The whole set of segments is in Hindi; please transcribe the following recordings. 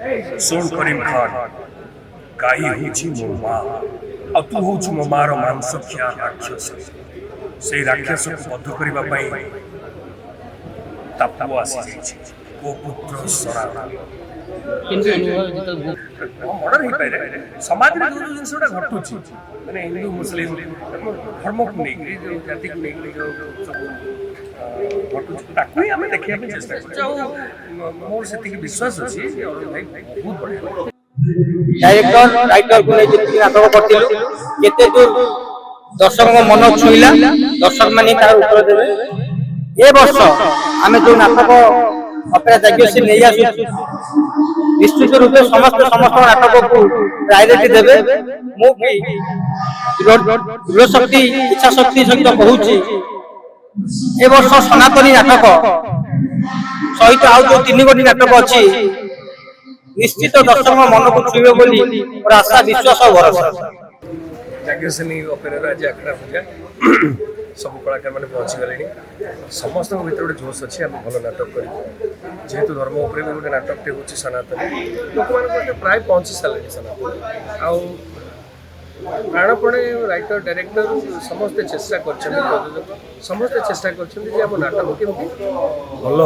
सोन करीम खान गाई होची मो माँ आ तू होचु मो मार मांस खिया राक्षस से राक्षस को बद्ध करिबा पई तापु आसी जाइछि गोपुत्र सनातन मर्डर ही पारे समाज रे जो जिनसोटा घटुछि माने हिंदू मुस्लिम धर्म को नहीं जो जाति को नहीं जो घटुछि ताकू ही हमें देखिया पे चेष्टा करछौ मोर सेति की विश्वास अछि जे और भाई बहुत बढ़िया डायरेक्टर राइटर को नहीं नाटक करथिलु केते दूर दर्शक मन छुईला दर्शक माने तार उत्तर देबे ए वर्ष आमे जो नाटक अपेरा जागियो से नहीं आसु निश्चित रूप से समस्त नाटक को प्रायोरिटी देबे मु भी दृढ़ शक्ति इच्छा शक्ति सहित कहूची ए वर्ष सनातनी नाटक सहित आउ जो 3 गोटी नाटक अछि निश्चित दर्शक मन को छुईबे बोली और आशा विश्वास और भरोसा जाग्यसेनी अपेरा आज आखड़ा पूजा सब कलाकार मैंने पहुँची गले समस्त भर गोटे जोश अच्छी आम भल नाटक कर जेहेतु धर्म उपर भी गोटे नाटकटे हूँ सनातन लोक मैंने प्राय पहुँची सारे सनातन आउ प्राणपणे राइटर डायरेक्टर समस्ते चेष्टा कर समस्ते चेष्टा कर नाटक केमती भल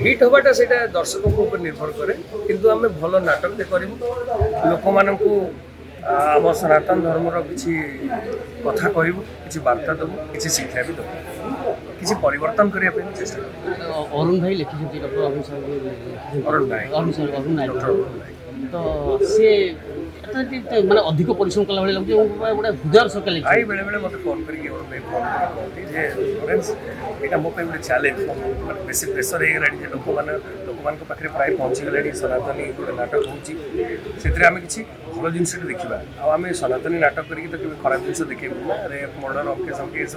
हिट हवाटा से दर्शकों ऊपर निर्भर करे किंतु आम भल नाटकटे करूँ लोक मानू आम सनातन धर्मर किसी कथा कहूँ किसी वार्ता देवु किसी शिक्षा भी देवु किसी परिवर्तन करने चेष्टा अरुण भाई लिखिं अरुण नायक तो सी माने अधिक परिश्रम कला भाई लगे गोटे हृदय सरकार लिखी भाई बेले बेले मत फोन करके फोन करती जे फ्रेंड्स एटा मो पे गोटे चैलेंज माने बेसी प्रेशर हे गलाडी जे लोक मान पाखे प्राय पहुँची गले सनातनी गोटे नाटक होची से आम किसी भल जिनस देखा आम सनातनी नाटक करके तो कभी खराब जिन देखेबू रेप मर्डर अकेसन केस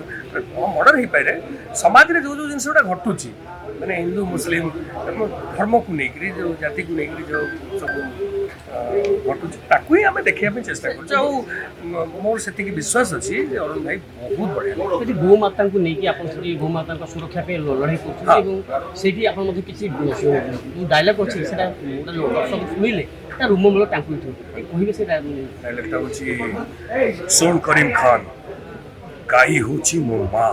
मर्डर हो पाए समाज रे जो जिनसटा घटुची माने हिंदू मुस्लिम धर्म को नहीं जो जाति को नहीं जो सब घटुची ताकू ही आम देखिया पे चेष्टा कर मोर से विश्वास अच्छी अरुण भाई बहुत बढ़िया गोमाता को लेकिन आप गोमाता सुरक्षा पे लड़ाई कर किसी डायलॉग अच्छे दर्शक शुणिले रोममूल टाँकु कहे से डायलॉगटा हूँ सोन करीम खान गाई होची मो माँ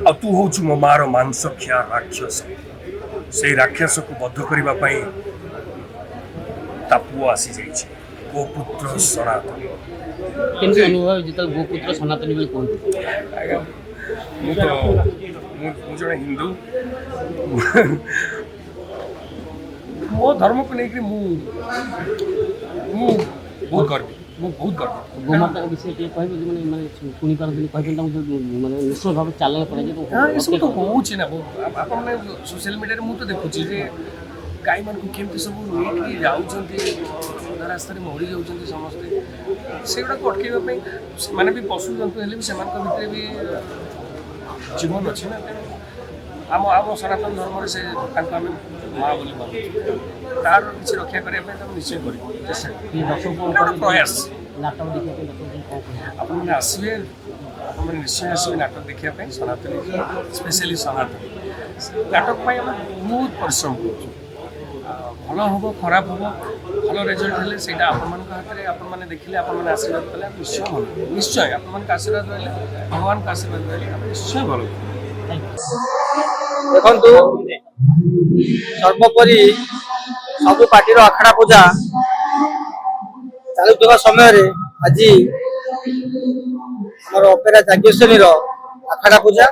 आ तू होचु मो मार मांस खिया राक्षस से राक्षस को बद्ध करिबा पई तापु आसी जाइछि गोपुत्र सनातन केमती अनुभव जितल गोपुत्र सनातन बोली कहते मु जने हिंदू मो धर्म को लेकर मु बहुत गर्वी गोमाता विषय कह माने शुणी पारती कह माने निश्चित भाव चालन कर तो होची ना आपने सोशल मीडिया रे मु तो देखुची जे गाई मान को केमती सब नेट जाऊँ रास्ता मरी जाऊँ समस्ते से गुड़ा को अटकैवाई से भी पशु जंतु हेल्ले भी भितर भी जीवन अच्छी ना आम आम सनातन धर्म से आम माँ बोली मानू तार किसी रक्षा करने निश्चय कर प्रयास नाटक देखिए आपने आसवे आप निश्चय आसवे नाटक देखापी सनातनी स्पेशली सनातनी नाटक बहुत परिश्रम कर भल हम खराब हम भल रेजल्ट हेल्ले से हाथ में आपने देखिले आपने आशीर्वाद कले निश्चय भल निश्चय आप आशीर्वाद रही भगवान का आशीर्वाद रही निश्चय भल देखु सर्वोपरि सब पार्टी आखड़ा पूजा चलुवा समय आज आम अपेरा जाग्यसेनी आखड़ा पूजा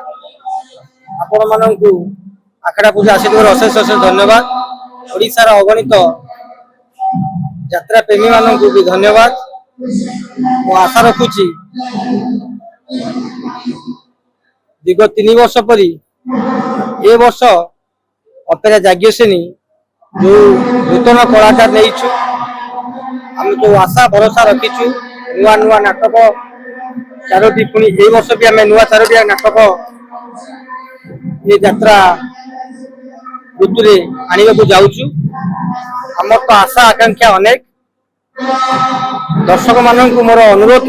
आपण मानू आखड़ा पूजा आसिथिबार अशेष अशेष धन्यवाद ओडिशार अगणित यात्रा प्रेमी मानू भी धन्यवाद मु आशा रखुची दीर्घ 3 वर्ष परी ए वर्ष अपेरा जाग्यसेनी जो नूतन कलाकार नहीं आम जो आशा भरोसा रखीचु नुआ नुआ नाटक 4टी पुणी ए वर्ष भी आम नुआ 4टी नाटक ये यात्रा ऋतु आने को जाऊँ आम तो आशा आकांक्षा अनेक दर्शक मानक मोर अनुरोध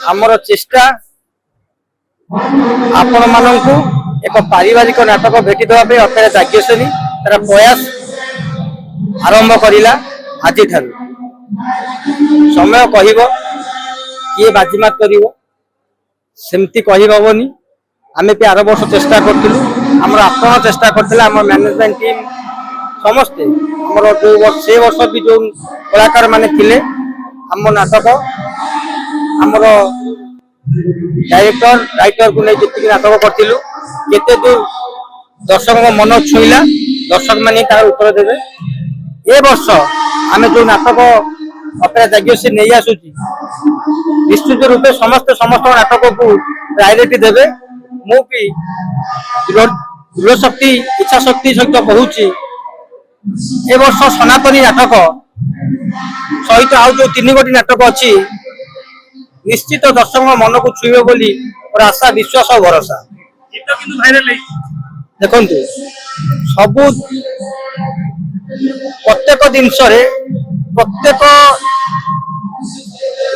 रमर चेष्टा आपण मानक एक पारिवारिक नाटक भेटी देवाई अपेरा जाग्यसेनी ତାର ପ୍ରୟାସ ଆରମ୍ଭ କରିଲା ଆଜିଠାରୁ। ସମୟ କହିବ କିଏ ବାଜିମାତ କରିବ, ସେମିତି କହିହେବନି। ଆମେ ବି ଆର ବର୍ଷ ଚେଷ୍ଟା କରିଥିଲୁ, ଆମର ଆପଣ ଚେଷ୍ଟା କରିଥିଲେ, ଆମର ମ୍ୟାନେଜମେଣ୍ଟ ଟିମ୍ ସମସ୍ତେ ଆମର ସେ ବର୍ଷ ବି ଯୋଉ କଳାକାର ମାନେ ଥିଲେ, ଆମ ନାଟକ ଆମର ଡାଇରେକ୍ଟର ରାଇଟରକୁ ନେଇ ଯେତିକି ନାଟକ କରିଥିଲୁ, କେତେ ଦୂର ଦର୍ଶକଙ୍କ ମନ ଛୁଇଁଲା, ଦର୍ଶକ ମାନେ ତାର ଉତ୍ତର ଦେବେ। ଏ ବର୍ଷ ଆମେ ଯୋଉ ନାଟକ ଅପେରା ଯାଜ୍ଞ ନେଇ ଆସୁଛି, ନିଶ୍ଚିତ ରୂପେ ସମସ୍ତଙ୍କ ନାଟକକୁ ପ୍ରାୟୋରିଟି ଦେବେ। ମୁଁ ବି ଦୃଢ଼ ଶକ୍ତି ଇଚ୍ଛା ଶକ୍ତି ସହିତ କହୁଛି, ଏ ବର୍ଷ ସନାତନୀ ନାଟକ ସହିତ ଆଉ ଯୋଉ 3 ନାଟକ ଅଛି ନିଶ୍ଚିତ ଦର୍ଶକଙ୍କ ମନକୁ ଛୁଇଁବ ବୋଲି ମୋର ଆଶା, ବିଶ୍ୱାସ ଓ ଭରସା। ଦେଖନ୍ତୁ, ସବୁ ପ୍ରତ୍ୟେକ ଜିନିଷରେ, ପ୍ରତ୍ୟେକ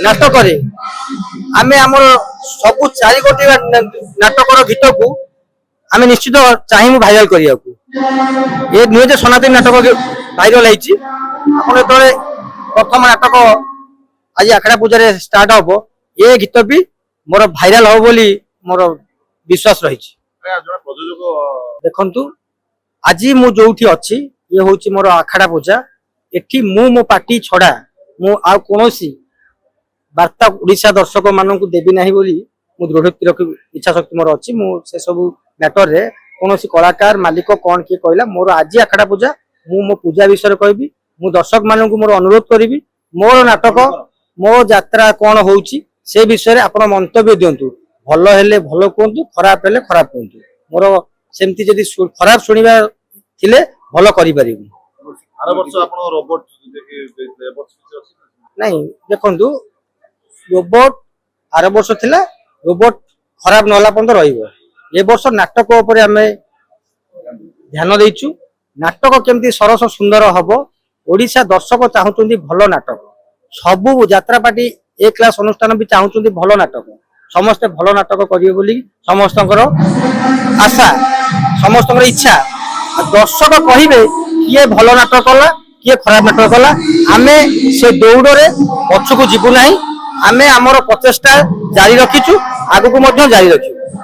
ନାଟକରେ ଆମେ ଆମର ସବୁ 4 ନାଟକର ଗୀତକୁ ଆମେ ନିଶ୍ଚିତ ଚାହିଁବୁ ଭାଇରାଲ କରିବାକୁ। ଏ ନୁହେଁ ଯେ ସନାତନୀ ନାଟକ ଭାଇରାଲ ହେଇଛି। ଆପଣ ଯେତେବେଳେ ପ୍ରଥମ ନାଟକ ଆଜି ଆଖଡ଼ା ପୂଜାରେ ଷ୍ଟାର୍ଟ ହବ, ଏ ଗୀତ ବି ମୋର ଭାଇରାଲ ହବ ବୋଲି ମୋର ବିଶ୍ୱାସ ରହିଛି। ଦେଖନ୍ତୁ, ଆଜି ମୁଁ ଯୋଉଠି ଅଛି, ଇଏ ହଉଛି ମୋର ଆଖଡ଼ା ପୂଜା। ଏଠି ମୁଁ ମୋ ପାର୍ଟି ଛଡା ମୁଁ ଆଉ କୌଣସି ବାର୍ତ୍ତା ଓଡ଼ିଶା ଦର୍ଶକ ମାନଙ୍କୁ ଦେବି ନାହିଁ ବୋଲି ମୁଁ ଦୃଢ଼ ଇଚ୍ଛା ଶକ୍ତି ମୋର ଅଛି। ମୁଁ ସେ ସବୁ ମ୍ୟାଟରରେ କୌଣସି କଳାକାର ମାଲିକ କଣ କିଏ କହିଲା, ମୋର ଆଜି ଆଖଡ଼ା ପୂଜା, ମୁଁ ମୋ ପୂଜା ବିଷୟରେ କହିବି। ମୁଁ ଦର୍ଶକ ମାନଙ୍କୁ ମୋର ଅନୁରୋଧ କରିବି, ମୋର ନାଟକ ମୋ ଯାତ୍ରା କଣ ହଉଛି ସେ ବିଷୟରେ ଆପଣ ମନ୍ତବ୍ୟ ଦିଅନ୍ତୁ। ଭଲ ହେଲେ ଭଲ କୁହନ୍ତୁ, ଖରାପ ହେଲେ ଖରାପ କୁହନ୍ତୁ। ମୋର ସେମିତି ଯଦି ଖରାପ ଶୁଣିବା ଥିଲେ ଭଲ କରିପାରିବି। ନାଇଁ, ଦେଖନ୍ତୁ, ରୋବୋଟ ଆର ବର୍ଷ ଥିଲା, ରୋବୋଟ ଖରାପ ନହେଲା ପର୍ଯ୍ୟନ୍ତ ରହିବ। ଏ ବର୍ଷ ନାଟକ ଉପରେ ଆମେ ଧ୍ୟାନ ଦେଇଛୁ। ନାଟକ କେମିତି ସରସ ସୁନ୍ଦର ହବ, ଓଡ଼ିଶା ଦର୍ଶକ ଚାହୁଁଛନ୍ତି ଭଲ ନାଟକ। ସବୁ ଯାତ୍ରା ପାର୍ଟି ଏ କ୍ଲାସ ଅନୁଷ୍ଠାନ ବି ଚାହୁଁଛନ୍ତି ଭଲ ନାଟକ। ସମସ୍ତେ ଭଲ ନାଟକ କରିବେ ବୋଲି ସମସ୍ତଙ୍କର ଆଶା, ସମସ୍ତଙ୍କର ଇଚ୍ଛା। ଦର୍ଶକ କହିବେ କିଏ ଭଲ ନାଟକ କଲା, କିଏ ଖରାପ ନାଟକ କଲା। ଆମେ ସେ ଦୌଡ଼ରେ ପଛକୁ ଯିବୁ ନାହିଁ। ଆମେ ଆମର ପ୍ରଚେଷ୍ଟା ଜାରି ରଖିଛୁ, ଆଗକୁ ମଧ୍ୟ ଜାରି ରଖିବୁ।